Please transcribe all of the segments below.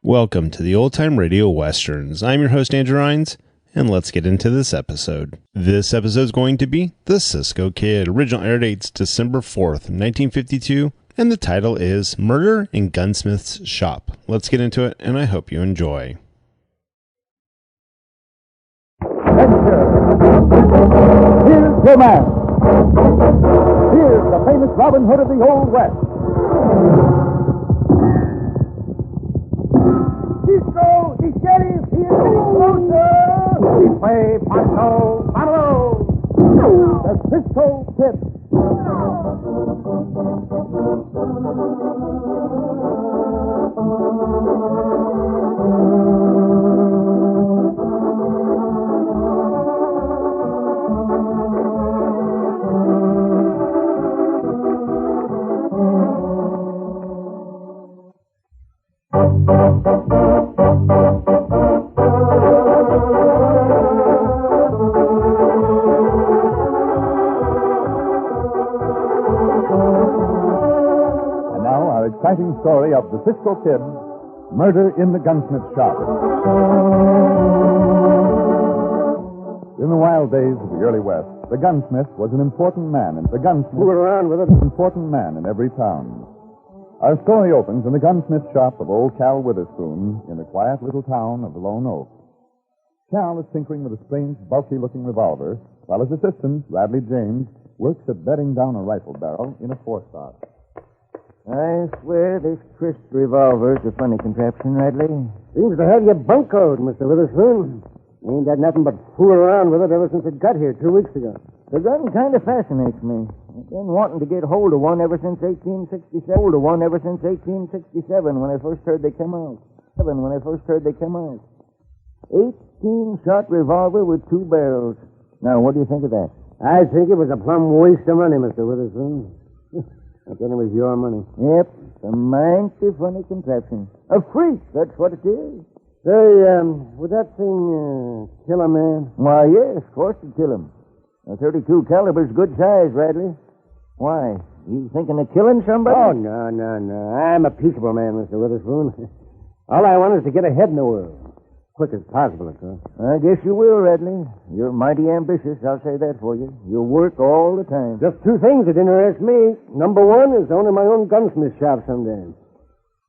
Welcome to the Old Time Radio Westerns. I'm your host, Andrew Rhines, and let's get into this episode. This episode is going to be The Cisco Kid. Original air dates December 4th, 1952, and the title is Murder in Gunsmith's Shop. Let's get into it, and I hope you enjoy. Here's your man. Here's the famous Robin Hood of the Old West. Cisco, the sheriff, he is getting closer. This way, Pancho, vámonos. The Cisco Kid. Exciting story of the Cisco Kid, Murder in the Gunsmith Shop. In the wild days of the early West, the gunsmith was an important man, and the gunsmith flew around with an important man in every town. Our story opens in the gunsmith shop of old Cal Witherspoon in the quiet little town of Lone Oak. Cal is tinkering with a strange, bulky-looking revolver, while his assistant, Radley James, works at bedding down a rifle barrel in a four-stock. I swear this crisp revolver's a funny contraption, Radley. Seems to have your buncoed, Mr. Witherspoon. Ain't had nothing but fool around with it ever since it got here 2 weeks ago. The gun kind of fascinates me. I've been wanting to get hold of one ever since 1867. When I first heard they come out. 18-shot revolver with two barrels. Now, what do you think of that? I think it was a plumb waste of money, Mr. Witherspoon. Then it was your money. Yep, a mighty funny contraption. A freak, that's what it is. Say, would that thing kill a man? Why, yes, of course it'd kill him. A .32 caliber's good size, Radley. Why, you thinking of killing somebody? Oh, no. I'm a peaceable man, Mr. Witherspoon. All I want is to get ahead in the world. Quick as possible, of course. I guess you will, Radley. You're mighty ambitious, I'll say that for you. You'll work all the time. Just two things that interest me. Number one is owning my own gunsmith shop someday.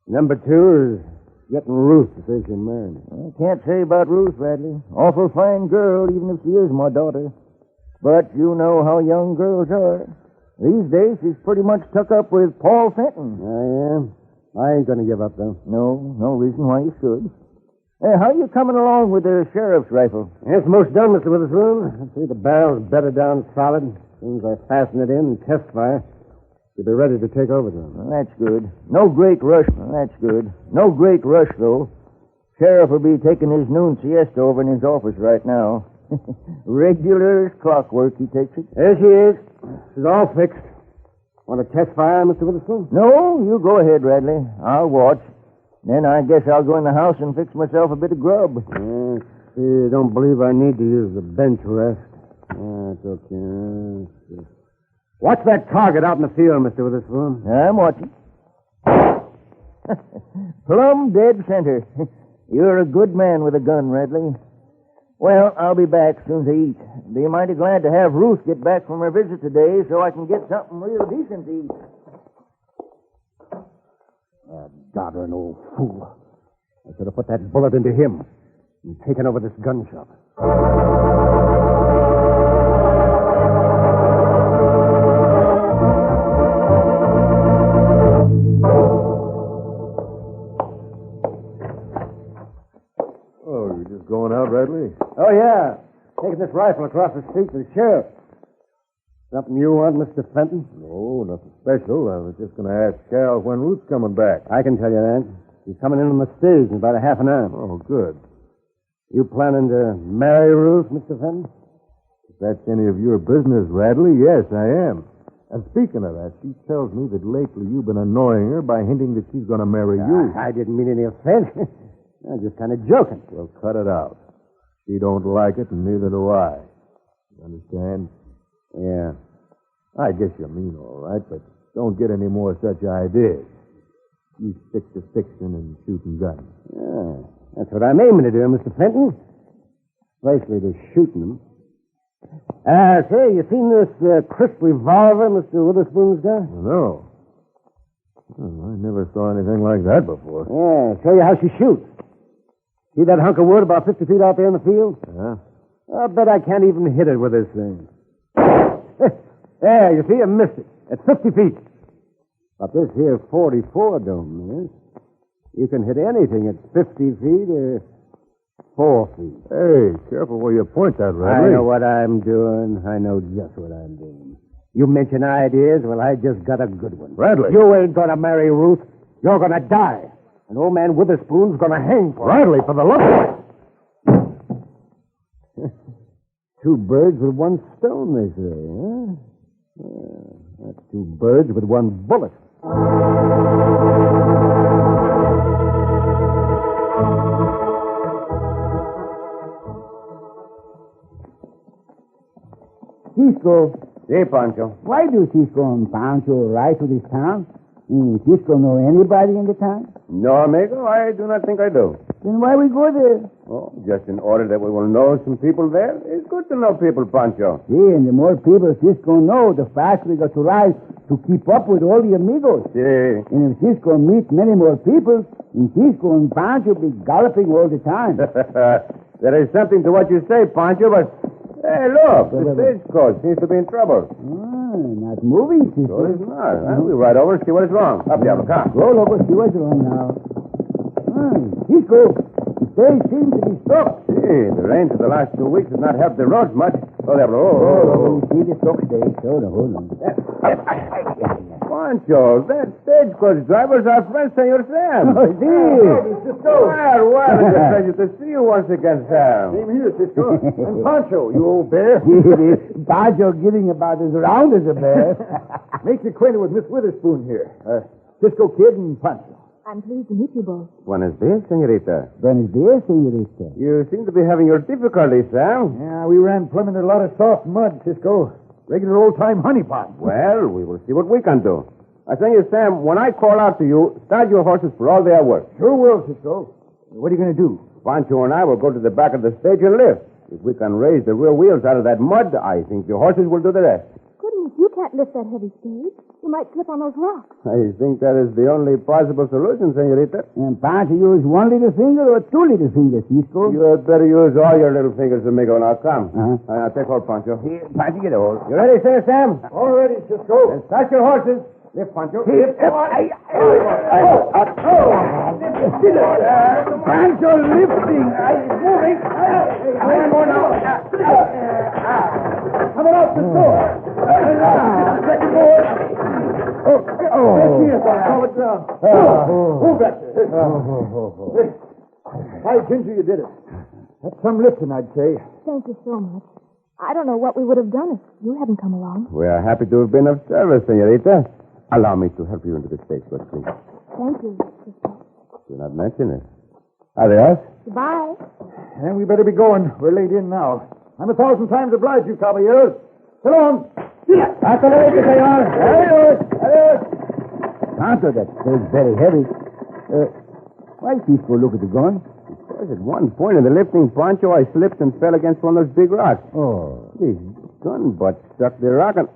Number two is getting Ruth to say she's married. I can't say about Ruth, Radley. Awful fine girl, even if she is my daughter. But you know how young girls are. These days, she's pretty much tuck up with Paul Fenton. I am. I ain't going to give up, though. No reason why you should. How you coming along with the sheriff's rifle? It's most done, Mr. Witherspoon. I see the barrel's bedded down solid. As soon as I fasten it in and test fire, you'll be ready to take over to him. Well, that's good. No great rush, though. Sheriff will be taking his noon siesta over in his office right now. Regular as clockwork, he takes it. There she is. She's all fixed. Want to test fire, Mr. Witherspoon? No, you go ahead, Radley. I'll watch. Then I guess I'll go in the house and fix myself a bit of grub. See, I don't believe I need to use the bench rest. That's okay. Watch that target out in the field, Mr. Witherspoon. I'm watching. Plumb dead center. You're a good man with a gun, Radley. Well, I'll be back soon to eat. Be mighty glad to have Ruth get back from her visit today so I can get something real decent to eat. Doddering old fool. I should have put that bullet into him and taken over this gun shop. Oh, you're just going out, Radley? Oh, yeah. Taking this rifle across the street to the sheriff. Something you want, Mr. Fenton? No, nothing special. I was just going to ask Cal when Ruth's coming back. I can tell you that. She's coming in on the stage in about a half an hour. Oh, good. You planning to marry Ruth, Mr. Fenton? If that's any of your business, Radley, yes, I am. And speaking of that, she tells me that lately you've been annoying her by hinting that she's going to marry you. I didn't mean any offense. I'm just kind of joking. Well, cut it out. She don't like it, and neither do I. You understand? Yeah. I guess you mean all right, but don't get any more such ideas. You stick to fixing and shooting guns. Yeah, that's what I'm aiming to do, Mr. Fenton. Especially to shooting them. Say, you seen this crisp revolver Mr. Witherspoon's got? No. I never saw anything like that before. Yeah, show you how she shoots. See that hunk of wood about 50 feet out there in the field? Yeah? I'll bet I can't even hit it with this thing. There, you see, I missed it. At 50 feet. But this here 44 don't miss. You can hit anything at 50 feet or 4 feet. Hey, careful where you point that, Radley. I know what I'm doing. I know just what I'm doing. You mention ideas, well, I just got a good one. Radley. You ain't gonna marry Ruth. You're gonna die. And old man Witherspoon's gonna hang for it. Radley, for the love of it. 2 birds with 1 stone, they say, huh? Yeah, that's 2 birds with 1 bullet. Cisco, Hey, Pancho. why do Cisco and Pancho ride to this town? Cisco know anybody in the town? No, amigo, I do not think I do. Then why we go there? Oh, just in order that we will know some people there. It's good to know people, Pancho. See, and the more people Cisco know, the faster we got to ride to keep up with all the amigos. See. And if Cisco meets many more people, then Cisco and Pancho be galloping all the time. There is something to what you say, Pancho, but... Hey, look, the stagecoach seems to be in trouble. Not moving, So Cisco. it's not. Well, we'll ride over and see what is wrong. Up, Diablo, come. Go, loco, see what's wrong now. Cisco, the stage seems to be stopped. Gee, the rains of the last 2 weeks have not helped the roads much. Oh, Diablo. Oh, see the stock stage. Hold on. Pancho, that stagecoach driver's our friend, Senor Sam. Oh, see. Well, it's a pleasure to see you once again, Sam. Same here, Cisco. And Pancho, you old bear. Pancho getting about as round as a bear. Make you acquainted with Miss Witherspoon here. Cisco Kid and Pancho. I'm pleased to meet you both. Buenos dias, senorita. Buenos dias, senorita. You seem to be having your difficulties, Sam. Yeah, we ran plumb into a lot of soft mud, Cisco. Regular old-time honeypot. Well, we will see what we can do. I tell you, Sam, when I call out to you, start your horses for all they are worth. Sure will, Cisco. What are you going to do? Pancho and I will go to the back of the stage and lift. If we can raise the rear wheels out of that mud, I think your horses will do the rest. Goodness, you can't lift that heavy stage. You might slip on those rocks. I think that is the only possible solution, senorita. And Pancho use 1 little finger or 2 little fingers, Cisco? You had better use all your little fingers, amigo. Now, come. Uh-huh. Take hold, Pancho. Here, Pancho, get a hold. You ready, Senor Sam? All ready, Cisco. Then start your horses. Lift, Pancho. Lift. Pancho lifting. Moving. One more now. Coming out, Cisco. Second more. Solid ground. Move back there. By Ginger, you did it. That's some lifting, I'd say. Thank you so much. I don't know what we would have done if you hadn't come along. We are happy to have been of service, senorita. Allow me to help you into the stagecoach, please. Thank you, Cisco. Do not mention it. Adios. Goodbye. And we better be going. We're late in now. I'm 1,000 times obliged to you, caballeros. So long. Hasta luego, senor. Adios. Adios. Pancho, that stage very heavy. Why Cisco look at the gun? Because at one point in the lifting, Pancho, I slipped and fell against one of those big rocks. Oh. His gun butt struck the rock and...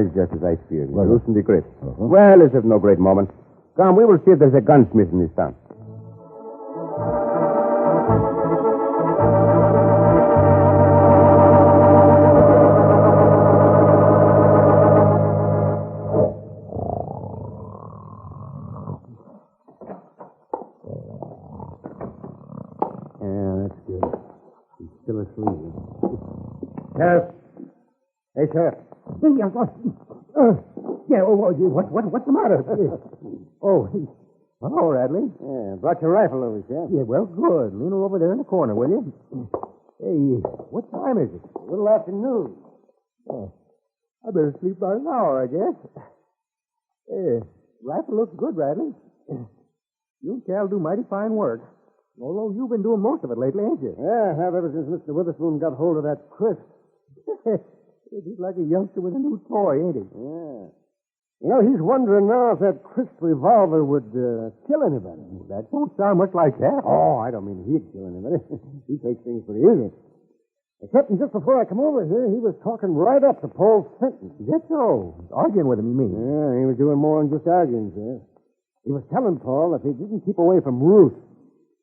it's just as I feared. Well, Loosened the grip. Well, it's of no great moment. Come, we will see if there's a gunsmith in this town. Yeah, that's good. He's still asleep. Sheriff. Hey, Sheriff. What's the matter? Hello, Radley. Yeah, brought your rifle over, Sheriff. Yeah, well, good. Lean her over there in the corner, will you? Hey, what time is it? A little after noon. Oh, I better sleep about an hour, I guess. Hey, rifle looks good, Radley. You and Cal do mighty fine work. Although you've been doing most of it lately, ain't you? Yeah, I have ever since Mr. Witherspoon got hold of that crisp. He's like a youngster with a new toy, ain't he? Yeah. He's wondering now if that crisp revolver would kill anybody. That don't sound much like that. Oh, I don't mean he'd kill anybody. He takes things pretty easy. Except just before I come over here, he was talking right up to Paul Fenton. Is that so? Arguing with him, you mean? Yeah, he was doing more than just arguing, sir. He was telling Paul if he didn't keep away from Ruth,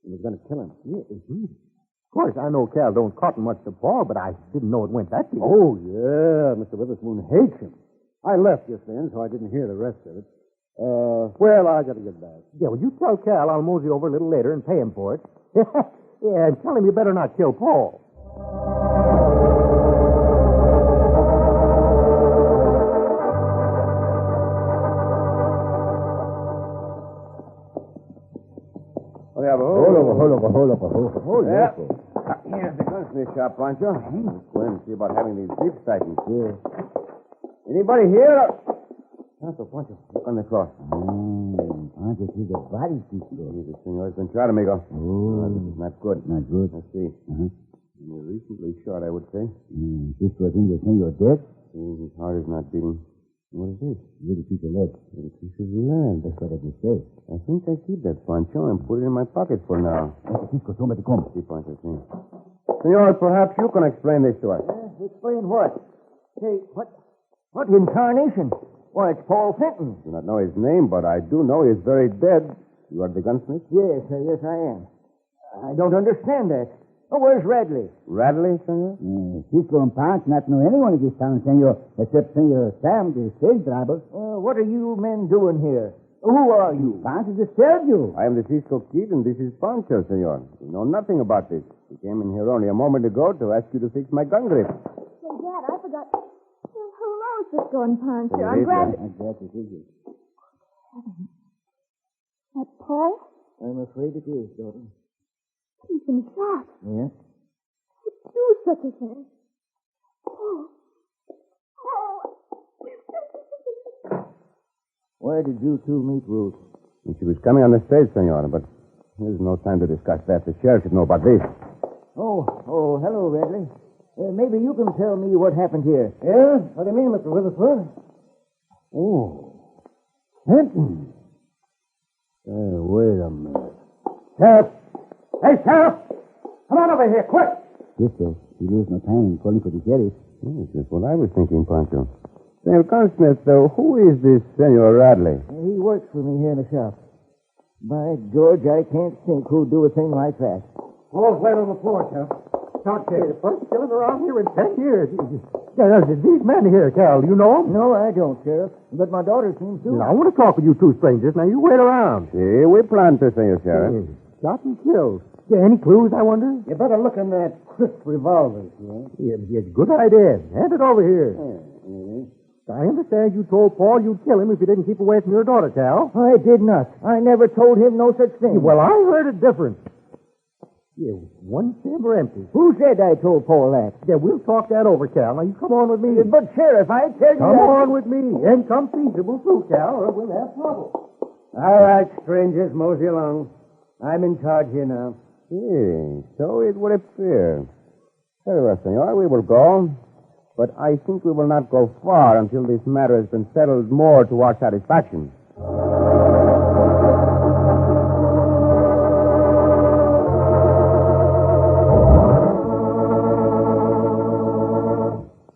he was going to kill him. Yeah, Of course, I know Cal don't cotton much to Paul, but I didn't know it went that deep. Oh, yeah, Mr. Witherspoon hates him. I left just then, so I didn't hear the rest of it. Well, I got to get back. Yeah, well, you tell Cal I'll mosey over a little later and pay him for it. Yeah, and tell him you better not kill Paul. Hold up. Yeah. Here's the gunsmith shop, Pancho. Let's go in and see about having these jeeps tightened. Yeah. Anybody here? Pancho, look on the cross. Pancho, see the body, Cisco. The senor's been trying to make a... Oh. This is not good. Not good. Let's see. Uh-huh. You're recently shot, I would say. Cisco, I think they say you're dead. His heart is not beating. What is this? Little piece of lead. Little piece of lead. That's what I just said. I think I keep that, Pancho, and put it in my pocket for now. Cisco, somebody come. See, Pancho, see. Senor, perhaps you can explain this to us. Explain what? Say, what incarnation? Why, it's Paul Fenton. I do not know his name, but I do know he's very dead. You are the gunsmith? Yes, I am. I don't understand that. Oh, where's Radley? Radley, senor? Cisco and Ponce not know anyone in this town, senor, except Senor Sam, the stage driver. What are you men doing here? Who are you? Ponce just served you. I am the Cisco kid, and this is Pancho, senor. We know nothing about this. We came in here only a moment ago to ask you to fix my gun grip. Hey, Dad, I forgot. Well, hello, Cisco and Pancho. Hello, I'm glad... I'm glad to see you. That Paul? I'm afraid it is, daughter. He's been shot. Yeah? Who'd do such a thing? Paul. Where did you two meet Ruth? She was coming on the stage, senor, but there's no time to discuss that. The sheriff should know about this. Oh, hello, Radley. Maybe you can tell me what happened here. Yeah? What do you mean, Mr. Witherspoon? Oh, Fenton. Wait a minute. Sheriff! Hey, Sheriff! Come on over here, quick! Cisco, you lose no time in calling for the sheriff. Yes, that's what I was thinking, Pancho. Senor Gunsmith, though, who is this Senor Radley? He works for me here in the shop. By George, I can't think who'd do a thing like that. Paul's laid on the floor, Sheriff. Don't say the first killing around here in 10 years. Yeah, these men here, Cal, do you know them? No, I don't, Sheriff. But my daughter seems to. Now, I want to talk with you two strangers. Now, you wait around. See, we plan to, Senor Sheriff. Shot and killed. Yeah, any clues, I wonder? You better look in that crisp revolver, Yeah, good idea. Hand it over here. I understand you told Paul you'd kill him if you didn't keep away from your daughter, Cal. I did not. I never told him no such thing. Well, I heard it different. Yeah, one chamber empty. Who said I told Paul that? Yeah, we'll talk that over, Cal. Now, you come on with me. But, Sheriff, I tell you Come that... on with me. And come feasible, too, Cal, or we'll have trouble. All right, strangers, mosey along. I'm in charge here now. So it would appear. Very well, senor, we will go. But I think we will not go far until this matter has been settled more to our satisfaction.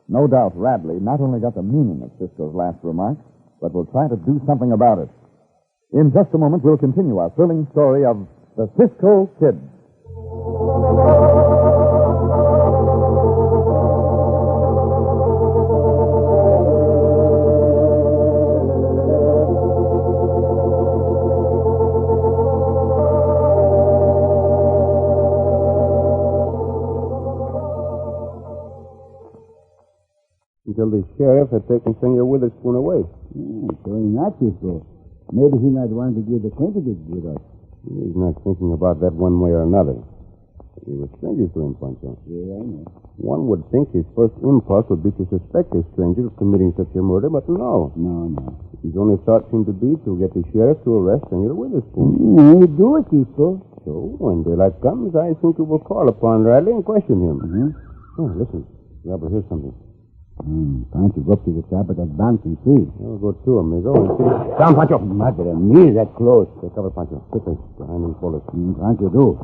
No doubt Radley not only got the meaning of Cisco's last remark, but will try to do something about it. In just a moment, we'll continue our thrilling story of the Cisco Kid. Until the sheriff had taken Senor Witherspoon away. So he's not Cisco. Maybe he not want to give the acquaintances with us. He's not thinking about that one way or another. We were strangers to him, Pancho. Yeah, I know. One would think his first impulse would be to suspect a stranger of committing such a murder, but no. No. His only thought seemed to be to get the sheriff to arrest Senor Witherspoon. You do it, Cisco. So, when daylight comes, I think we will call upon Radley and question him. Mm-hmm. Oh, listen. Robert, here's something. Pancho, go up to the top of that bank and see. I'll go too, amigo. And see. Down, Pancho. Madre mia, that close. Take cover, Pancho. Quickly. Behind these boulders. Pancho, do.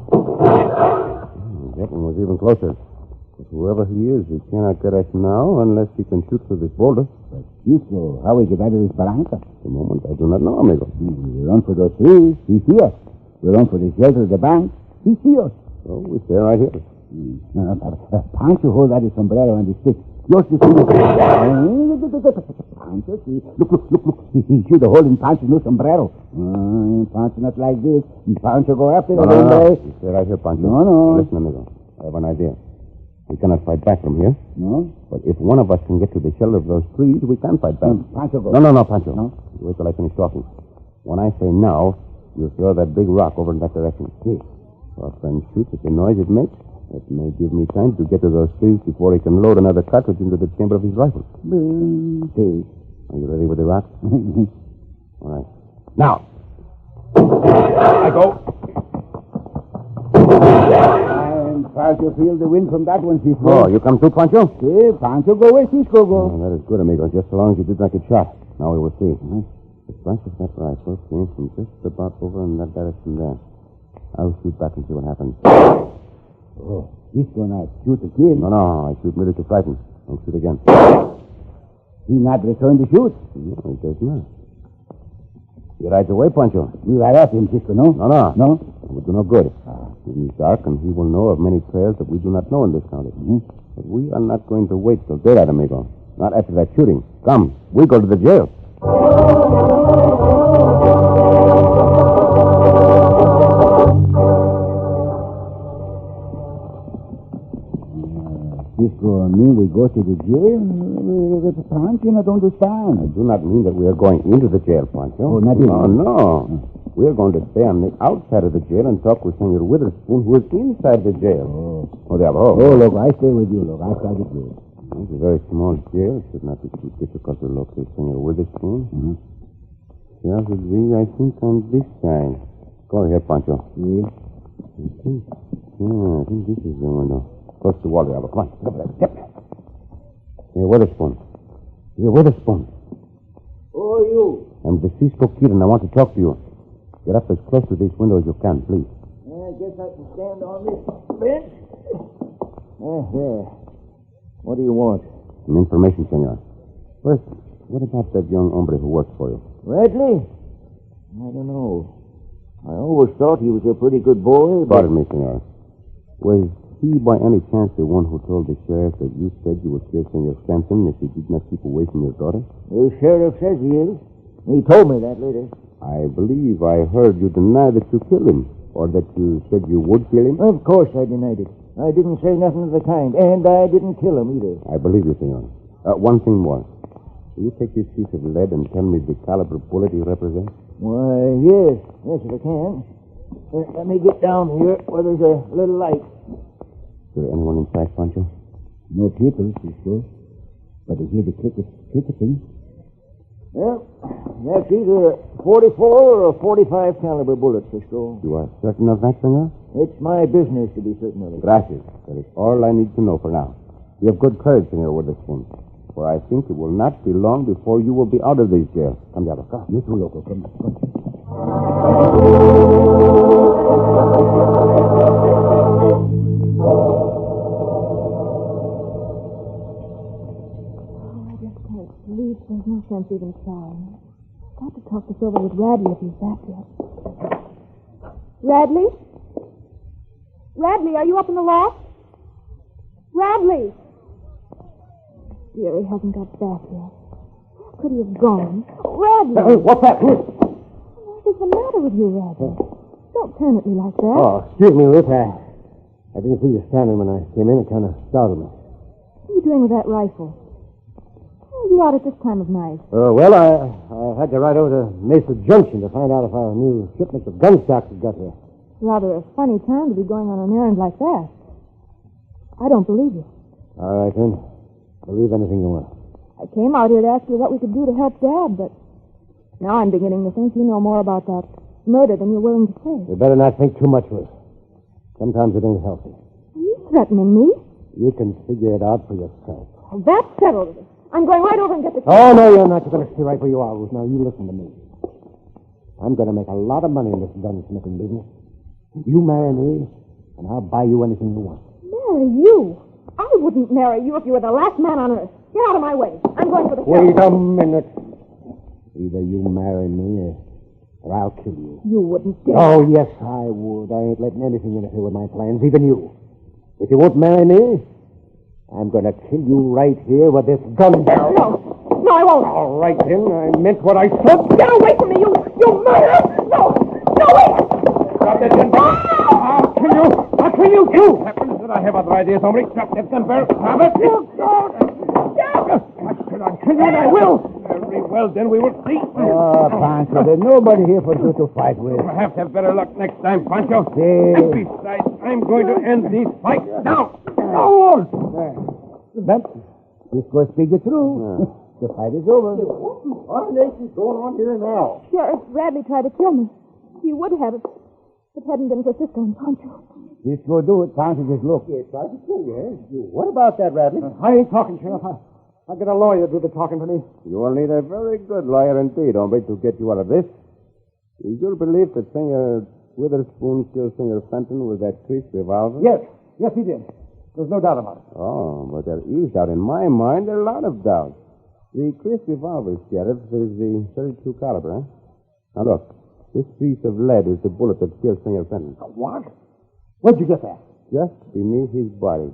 That one was even closer. But whoever he is, he cannot get us now unless he can shoot through this boulder. But Cisco, how we get out of this barranca? At the moment, I do not know, amigo. We run for those trees. He see us. We run for the shelter of the bank. He see us. So we stay right here. Pancho, hold out his sombrero and his stick. Just to see the... Pancho, see. Look. He shoot a hole in Pancho's new sombrero. Pancho not like this. Pancho go after the No. You stay right here, Pancho. No. Listen, amigo. I have an idea. We cannot fight back from here. No? But if one of us can get to the shelter of those trees, we can fight back. Pancho, go. No, Pancho. No? You wait till I finish talking. When I say now, you throw that big rock over in that direction. See. Our friend shoots at the noise it makes. It may give me time to get to those trees before he can load another cartridge into the chamber of his rifle. See. Are you ready with the rock? All right. Now. I go. And Pancho feel the wind from that one, Cisco. Oh, you come too, Pancho? See, Pancho go where Cisco go. Oh, that is good, amigo. Just so long as you did not get shot. Now we will see. The flash of that rifle came from just about over in that direction there. I'll shoot back and see what happens. Oh, Cisco not shoot the kid. No, I shoot merely to frighten. Don't shoot again. He not return to shoot. No, he does not. He rides away, Pancho. We ride after him, Cisco, no? No. No? It would do no good. It is dark, and he will know of many trails that we do not know in this county. But we are not going to wait till daylight, amigo. Not after that shooting. Come, we go to the jail. Cisco and me, we go to the jail. Pancho, I don't understand. I do not mean that we are going into the jail, Pancho. Oh, not in. No. We are going to stay on the outside of the jail and talk with Senor Witherspoon, who is inside the jail. Oh, diablo. Oh, look, I stay with you, look. Outside the jail. It's a very small jail. It should not be too difficult to locate Senor Witherspoon. Jail would be, I think, on this side. Go ahead, Pancho. Yeah. I think this is the window. Close to the wall, Diablo. Come on. Step. Senor Witherspoon. Senor Witherspoon. Who are you? I'm the Cisco kid, and I want to talk to you. Get up as close to this window as you can, please. I guess I can stand on this bench. There. What do you want? Some information, senor. First, what about that young hombre who works for you? Radley? I don't know. I always thought he was a pretty good boy, but... Pardon me, senor. Was he by any chance the one who told the sheriff that you said you would kill Senor Stanton if he did not keep away from your daughter? The sheriff says he is. He told me that later. I believe I heard you deny that you killed him, or that you said you would kill him. Of course I denied it. I didn't say nothing of the kind, and I didn't kill him either. I believe you, senor. One thing more. Will you take this piece of lead and tell me the caliber bullet he represents? Why, yes. Yes, if I can. Let me get down here where there's a little light. Is there anyone in sight, Pancho? No people, Cisco. But I hear the clicking. Well, that's either a 44 or a 45 caliber bullet, Cisco. You are certain of that, senor? It's my business to be certain of it. Gracias. That is all I need to know for now. You have good courage, Senor Witherspoon. For I think it will not be long before you will be out of this jail. Come, Diablo. Come. You too, loco. Come. Believe there's no sense even trying. Got to talk this over with Radley if he's back yet. Radley? Radley, are you up in the loft? Radley! Dear, he hasn't got back yet. Where could he have gone? Radley! What's that? What is the matter with you, Radley? Don't turn at me like that. Oh, excuse me, Ruth. I didn't see you standing when I came in. It kind of startled me. What are you doing with that rifle? Why are you out at this time of night? Well, I had to ride over to Mesa Junction to find out if our new shipment of gun stocks had got here. Rather a funny time to be going on an errand like that. I don't believe you. All right, then. Believe anything you want. I came out here to ask you what we could do to help Dad, but now I'm beginning to think you know more about that murder than you're willing to say. You better not think too much, Ruth. Sometimes it ain't healthy. Are you threatening me? You can figure it out for yourself. Well, that settles it. I'm going right over and get the key. Oh, no, you're not. You're going to stay right where you are, Ruth. Now, you listen to me. I'm going to make a lot of money in this gunsmithing business. You marry me, and I'll buy you anything you want. Marry you? I wouldn't marry you if you were the last man on earth. Get out of my way. I'm going for the Wait a minute. Either you marry me or I'll kill you. You wouldn't dare. Oh, yes, I would. I ain't letting anything interfere with my plans, even you. If you won't marry me, I'm going to kill you right here with this gun barrel. No, I won't. All right, then. I meant what I said. Get away from me, you murderer! No, wait! Drop that gun barrel. I'll kill you. I'll kill you, too. Happens that I have other ideas, hombre. Drop that gun barrel. Drop it. I said I'll kill you, and I will. Very well, then we will see. Oh, Pancho, there's nobody here for you to fight with. Perhaps have better luck next time, Pancho. Sí. And besides, I'm going to end these fights now. But Cisco speak the truth. The fight is over. What nation's going on here now? Sheriff Bradley tried to kill me. He would have if it hadn't been for Cisco and Pancho. Cisco do it. Pancho just look. He tried to kill you, eh? What about that, Radley? I ain't talking, Sheriff. I'll get a lawyer to do the talking for me. You will need a very good lawyer indeed, hombre, to get you out of this. Is your belief that Senor Witherspoon killed Senor Fenton with that creased revolver? Yes, he did. There's no doubt about it. Oh, but there is doubt. In my mind, there are a lot of doubts. The creased revolver, Sheriff, is the 32 caliber, huh? Now look, this piece of lead is the bullet that killed Senor Fenton. What? Where'd you get that? Just beneath his body.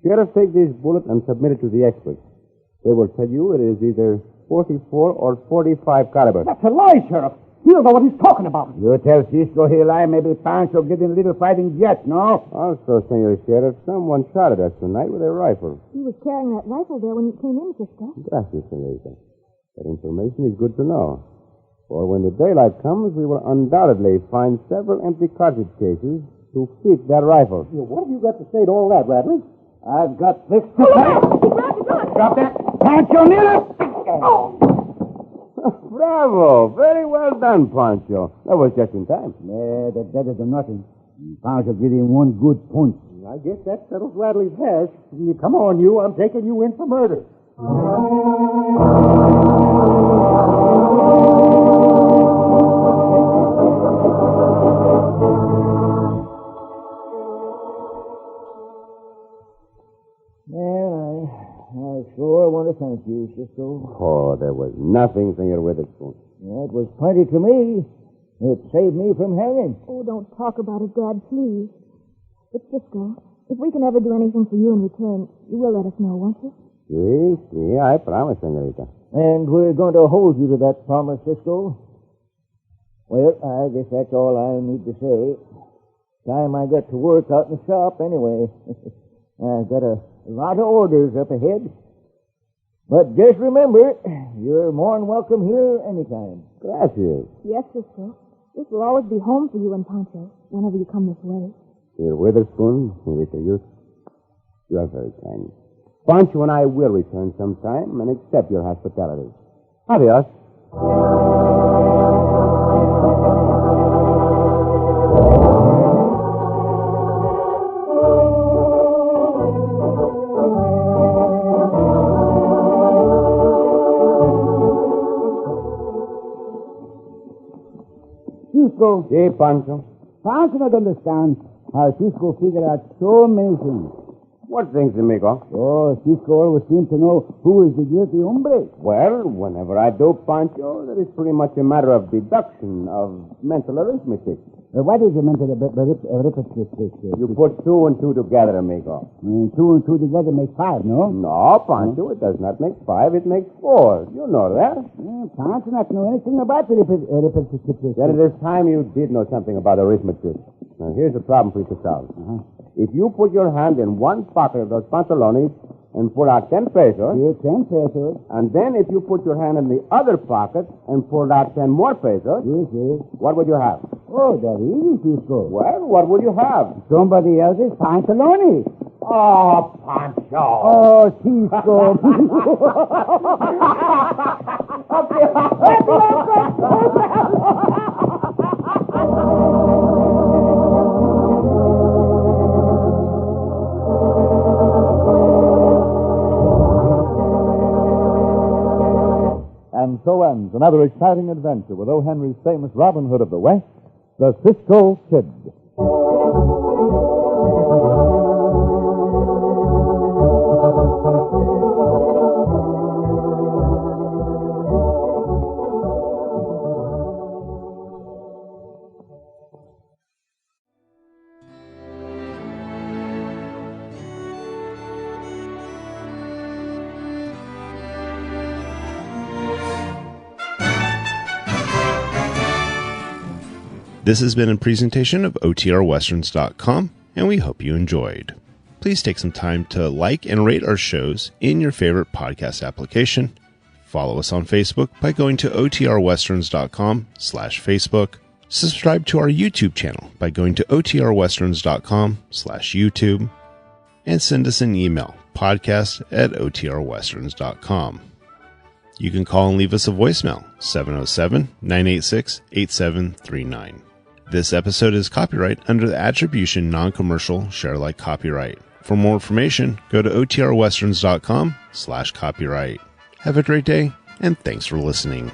Sheriff, take this bullet and submit it to the experts. They will tell you it is either 44 or 45 caliber. That's a lie, Sheriff. He don't know what he's talking about. You tell Cisco he'll lie. Maybe Pancho get in a little fighting yet, no? Also, Senor Sheriff, someone shot at us tonight with a rifle. He was carrying that rifle there when you came in, Cisco. Gracias, senorita. That information is good to know. For when the daylight comes, we will undoubtedly find several empty cartridge cases to fit that rifle. What have you got to say to all that, Radley? I've got this to He say. grabbed the gun. Drop that. Pancho, near it! Bravo! Very well done, Pancho. That was just in time. Yeah, that's better than nothing. Pancho give him one good punch. I guess that settles Radley's hash. Come on, you. I'm taking you in for murder. Well, I sure want to thank you, Cisco. Oh, there was nothing, Senor Witherspoon. It was plenty to me. It saved me from hanging. Oh, don't talk about it, Dad, please. But, Cisco, if we can ever do anything for you in return, you will let us know, won't you? Sí, I promise, senorita. And we're going to hold you to that promise, Cisco. Well, I guess that's all I need to say. Time I got to work out in the shop anyway. I've got a lot of orders up ahead. But just remember, you're more than welcome here anytime. Gracias. Yes, Cisco. This will always be home for you and Pancho whenever you come this way. Senor Witherspoon, senorita Youth, you are very kind. Pancho and I will return sometime and accept your hospitality. Adios. Cisco, Sí, Pancho. Pancho not understand how Cisco figured out so many things. What things, amigo? Oh, Cisco always seems to know who is the guilty hombre. Well, whenever I do, Pancho, that is pretty much a matter of deduction, of mental arithmetic. What is the mental arithmetic? You put 2 and 2 together, amigo. 2 and 2 together make 5, no? No, Pancho, it does not make 5, it makes 4. You know that. Pancho not know anything about arithmetic. Then it is time you did know something about arithmetic. Now, here's the problem for you to solve. If you put your hand in one pocket of those pantalones and pull out 10 pesos, 10 pesos. and then if you put your hand in the other pocket and pull out 10 more pesos, Yes. what would you have? Oh, that easy, Cisco. Well, what would you have? Somebody else's pantalones. Oh, Pancho. Oh, Cisco. so ends another exciting adventure with O. Henry's famous Robin Hood of the West, the Cisco Kid. This has been a presentation of OTRWesterns.com, and we hope you enjoyed. Please take some time to like and rate our shows in your favorite podcast application. Follow us on Facebook by going to OTRWesterns.com/Facebook. Subscribe to our YouTube channel by going to OTRWesterns.com/YouTube. And send us an email, podcast@OTRWesterns.com. You can call and leave us a voicemail, 707-986-8739. This episode is copyright under the Attribution Non-Commercial Share-alike copyright. For more information, go to OTRWesterns.com/copyright. Have a great day, and thanks for listening.